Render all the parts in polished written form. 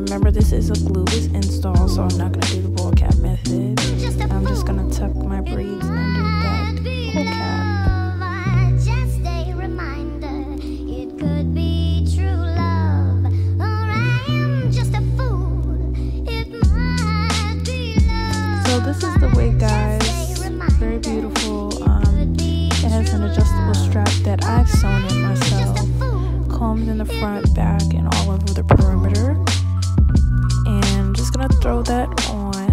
remember this is a glueless install, so I'm not going to do the ball cap method. I'm just going to tuck my braids under that ball cap. So this is the wig, guys. Very beautiful. It has an adjustable strap that I've sewn in myself, combed in the front, back, and all over the perimeter. And just gonna throw that on.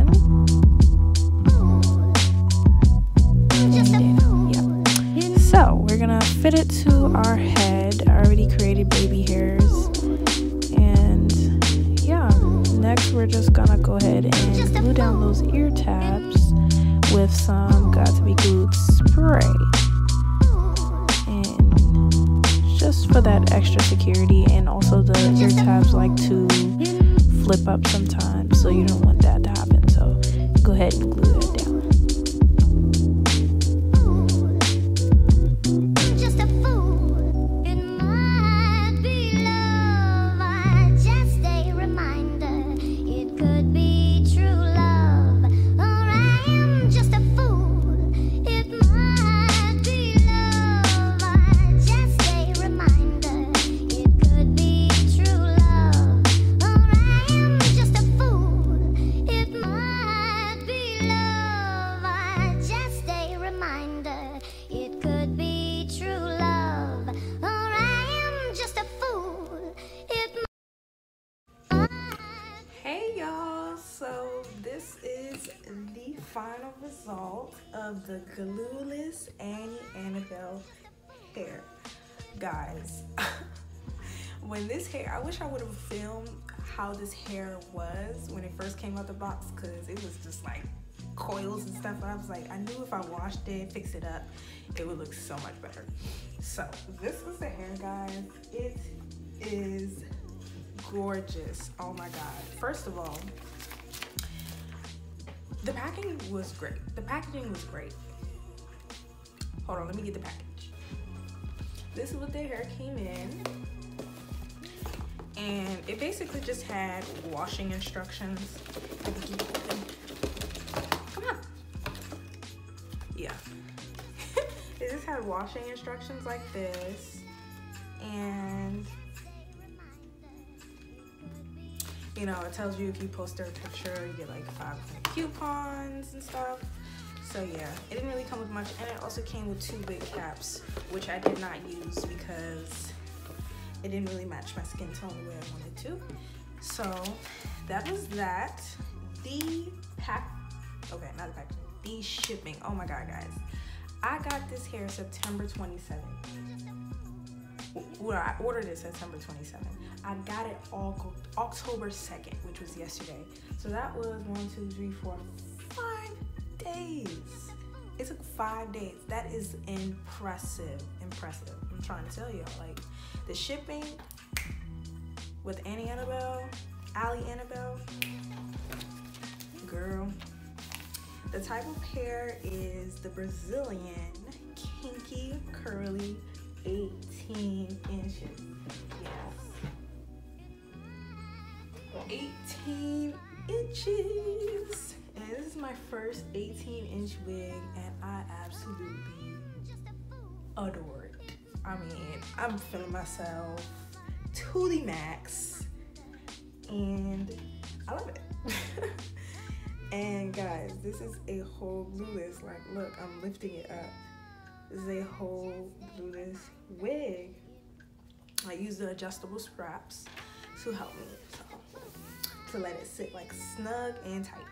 Yeah. So we're gonna fit it to our head. I already created baby hairs. And yeah, next we're just gonna go ahead and glue down those ear tabs with some got to be glued spray. And just for that extra security, and also the ear tabs like to flip up sometimes, so you don't want that to happen. So go ahead and glue that down. Final result of the glueless Annabelle hair, guys. When this hair, I wish I would have filmed how this hair was when it first came out the box, because it was just like coils and stuff. I was like, I knew if I washed it, fixed it up, it would look so much better. So this is the hair, guys. It is gorgeous. Oh my god. First of all, the packaging was great. The packaging was great. Hold on, let me get the package. This is what the hair came in. And it basically just had washing instructions. Come on. Yeah. It just had washing instructions like this. And you know, it tells you if you post their picture, you get like 5 coupons and stuff. So yeah, it didn't really come with much, and it also came with 2 wig caps, which I did not use because it didn't really match my skin tone the way I wanted to. So that was that. The shipping. Oh my god, guys. I got this hair September 27th. Well, I ordered it September 27th. I got it October 2nd, which was yesterday. So that was 5 days. It took 5 days. That is impressive. I'm trying to tell y'all, like, the shipping with Ali Annabelle, girl. The type of hair is the Brazilian kinky curly 18 inches. Yes. 18 inches. And this is my first 18-inch wig, and I absolutely adore it. I mean, I'm feeling myself to the max, and I love it. And guys, this is a whole glueless, like, look, I'm lifting it up. This is a whole glueless wig. I use the adjustable straps to help me, to let it sit like snug and tight.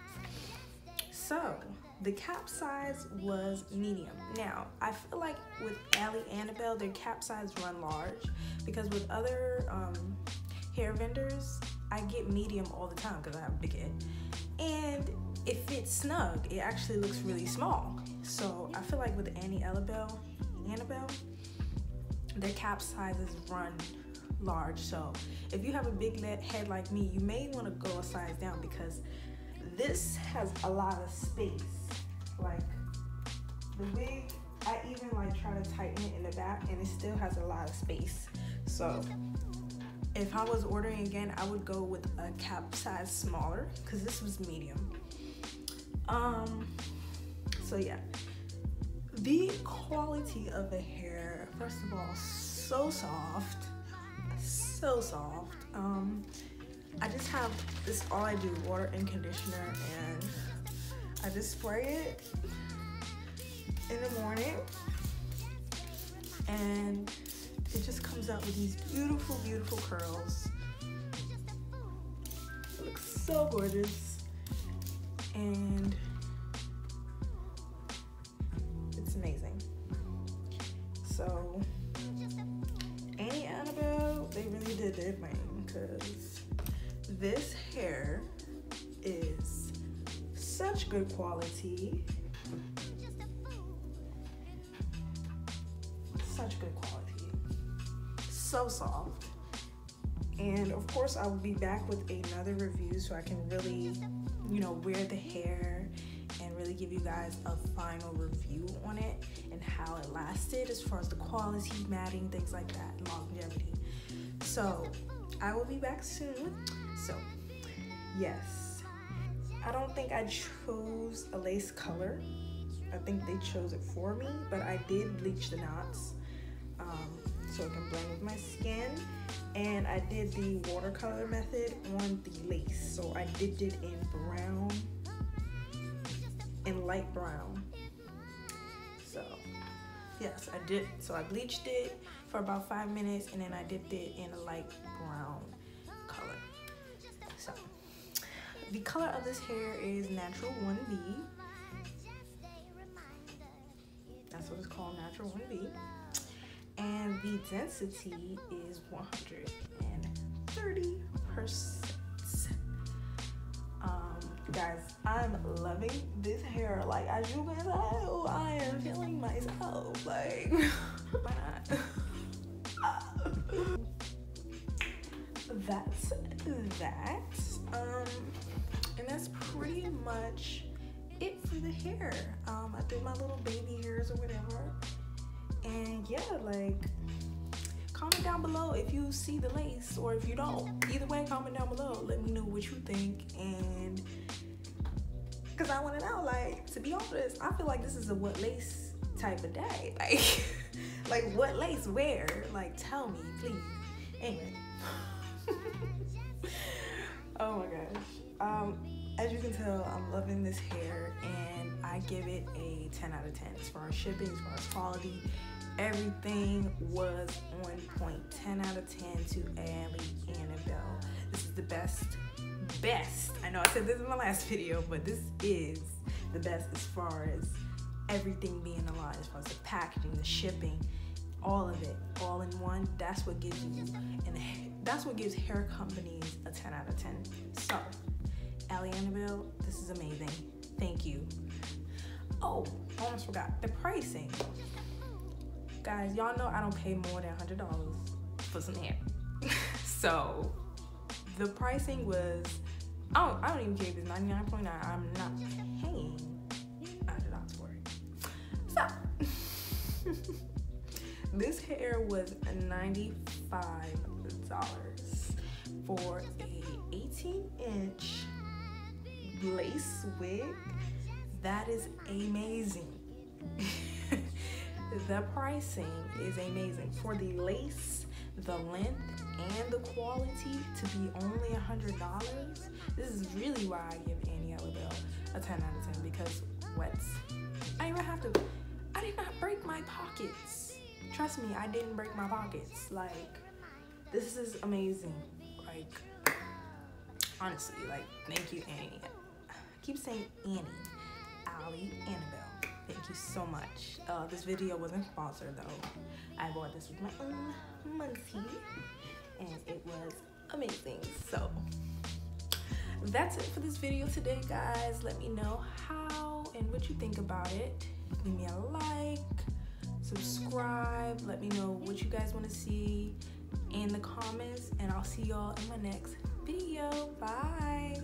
So the cap size was medium. Now I feel like with Ali Annabelle, their cap size run large, because with other hair vendors, I get medium all the time because I have a big head, and it fits snug. It actually looks really small. So I feel like with Annabelle, their cap sizes run large. So if you have a big head like me, you may want to go a size down, because this has a lot of space. Like the wig, I even like try to tighten it in the back, and it still has a lot of space. So if I was ordering again, I would go with a cap size smaller because this was medium. So yeah, the quality of the hair, first of all, so soft, so soft. I just have this, all I do, water and conditioner, and I just spray it in the morning, and it just comes out with these beautiful, beautiful curls. It looks so gorgeous, and it's amazing. So, Ali Annabelle, they really did their thing, because this hair is such good quality. Such good quality. So soft. And of course I will be back with another review so I can really, you know, wear the hair and really give you guys a final review on it and how it lasted as far as the quality, matting, things like that, and longevity. So I will be back soon. So yes, I don't think I chose a lace color. I think they chose it for me, but I did bleach the knots so it can blend with my skin. And I did the watercolor method on the lace. So I dipped it in brown and light brown. So yes, I did. So I bleached it for about 5 minutes and then I dipped it in a light brown color. So the color of this hair is Natural 1B. That's what it's called, Natural 1B. And the density is 130%. Guys, I'm loving this hair. Like, as you can tell, I am feeling myself. Like, why not? That's that. And that's pretty much it for the hair. I did my little baby hairs or whatever. And yeah, like, comment down below if you see the lace or if you don't. Either way, comment down below. Let me know what you think. And because I want to know, like, to be honest, I feel like this is a what lace type of day. Like, like what lace where? Like, tell me, please. Anyway. Oh my gosh. As you can tell, I'm loving this hair and I give it a 10 out of 10 as far as shipping, as far as quality. Everything was on point. 10 out of 10 to Ali Annabelle. This is the best. I know I said this in my last video, but this is the best as far as everything being aligned, as far as the packaging, the shipping, all of it, all in one. That's what gives you, and that's what gives hair companies a 10 out of 10. So, Ali Annabelle, this is amazing. Thank you. Oh, I almost forgot the pricing. Guys, y'all know I don't pay more than $100 for some hair. So the pricing was, I don't even care if it's $99.9. I'm not paying $100 for it. So this hair was $95 for a 18-inch lace wig. That is amazing. The pricing is amazing. For the lace, the length, and the quality to be only $100, this is really why I give Ali Annabelle a 10 out of 10, because what? I did not break my pockets. Trust me, I didn't break my pockets. Like, this is amazing. Like, honestly, like, thank you, Annie. I keep saying Annie. Ali Annabelle. Thank you so much. This video wasn't sponsored though. I bought this with my own money and it was amazing. So that's it for this video today, guys. Let me know how and what you think about it. Give me a like, subscribe. Let me know what you guys want to see in the comments, and I'll see y'all in my next video. Bye.